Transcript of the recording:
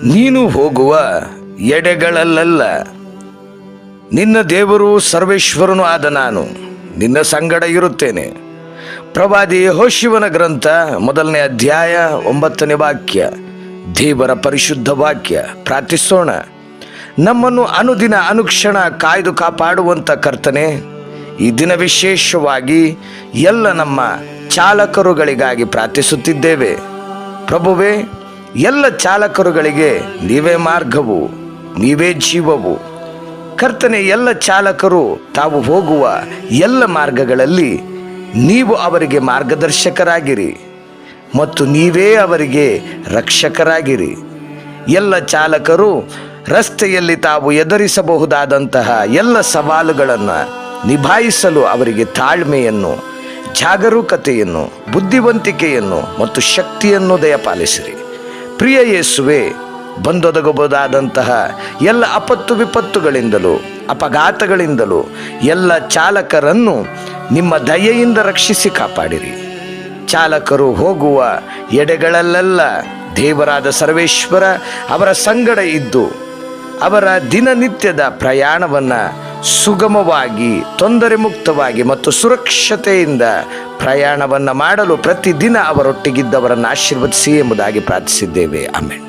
ನೀನು ಹೋಗುವ ಎಡೆಗಳಲ್ಲೆಲ್ಲ ನಿನ್ನ ದೇವರು ಸರ್ವೇಶ್ವರನು ಆದ ನಾನು ನಿನ್ನ ಸಂಗಡ ಇರುತ್ತೇನೆ. ಪ್ರವಾದಿ ಯೆಹೋಶುವನ ಗ್ರಂಥ 1ನೇ ಅಧ್ಯಾಯ 9ನೇ ವಾಕ್ಯ. ದೇವರ ಪರಿಶುದ್ಧ ವಾಕ್ಯ. ಪ್ರಾರ್ಥಿಸೋಣ. ನಮ್ಮನ್ನು ಅನುದಿನ ಅನುಕ್ಷಣ ಕಾಯ್ದು ಕಾಪಾಡುವಂಥ ಕರ್ತನೆ, ಈ ದಿನ ವಿಶೇಷವಾಗಿ ಎಲ್ಲ ನಮ್ಮ ಚಾಲಕರುಗಳಿಗಾಗಿ ಪ್ರಾರ್ಥಿಸುತ್ತಿದ್ದೇವೆ. ಪ್ರಭುವೇ, ಎಲ್ಲ ಚಾಲಕರುಗಳಿಗೆ ನೀವೇ ಮಾರ್ಗವು, ನೀವೇ ಜೀವವು. ಕರ್ತನೆ, ಎಲ್ಲ ಚಾಲಕರು ತಾವು ಹೋಗುವ ಎಲ್ಲ ಮಾರ್ಗಗಳಲ್ಲಿ ನೀವು ಅವರಿಗೆ ಮಾರ್ಗದರ್ಶಕರಾಗಿರಿ ಮತ್ತು ನೀವೇ ಅವರಿಗೆ ರಕ್ಷಕರಾಗಿರಿ. ಎಲ್ಲ ಚಾಲಕರು ರಸ್ತೆಯಲ್ಲಿ ತಾವು ಎದುರಿಸಬಹುದಾದಂತಹ ಎಲ್ಲ ಸವಾಲುಗಳನ್ನು ನಿಭಾಯಿಸಲು ಅವರಿಗೆ ತಾಳ್ಮೆಯನ್ನು, ಜಾಗರೂಕತೆಯನ್ನು, ಬುದ್ಧಿವಂತಿಕೆಯನ್ನು ಮತ್ತು ಶಕ್ತಿಯನ್ನು ದಯಪಾಲಿಸಿರಿ. ಪ್ರಿಯ ಯೇಸುವೆ, ಬಂದೊದಗಬಹುದಾದಂತಹ ಎಲ್ಲ ಆಪತ್ತು ವಿಪತ್ತುಗಳಿಂದಲೂ ಅಪಘಾತಗಳಿಂದಲೂ ಎಲ್ಲ ಚಾಲಕರನ್ನು ನಿಮ್ಮ ದಯೆಯಿಂದ ರಕ್ಷಿಸಿ ಕಾಪಾಡಿರಿ. ಚಾಲಕರು ಹೋಗುವ ಎಡೆಗಳಲ್ಲೆಲ್ಲ ದೇವರಾದ ಸರ್ವೇಶ್ವರ ಅವರ ಸಂಗಡ ಇದ್ದು ಅವರ ದಿನನಿತ್ಯದ ಪ್ರಯಾಣವನ್ನು ಸುಗಮವಾಗಿ, ತೊಂದರೆ ಮುಕ್ತವಾಗಿ ಮತ್ತು ಸುರಕ್ಷತೆಯಿಂದ ಪ್ರಯಾಣವನ್ನು ಮಾಡಲು ಪ್ರತಿದಿನ ಅವರೊಟ್ಟಿಗಿದ್ದವರನ್ನು ಆಶೀರ್ವದಿಸಿ ಎಂಬುದಾಗಿ ಪ್ರಾರ್ಥಿಸಿದ್ದೇವೆ. ಆಮೆನ್.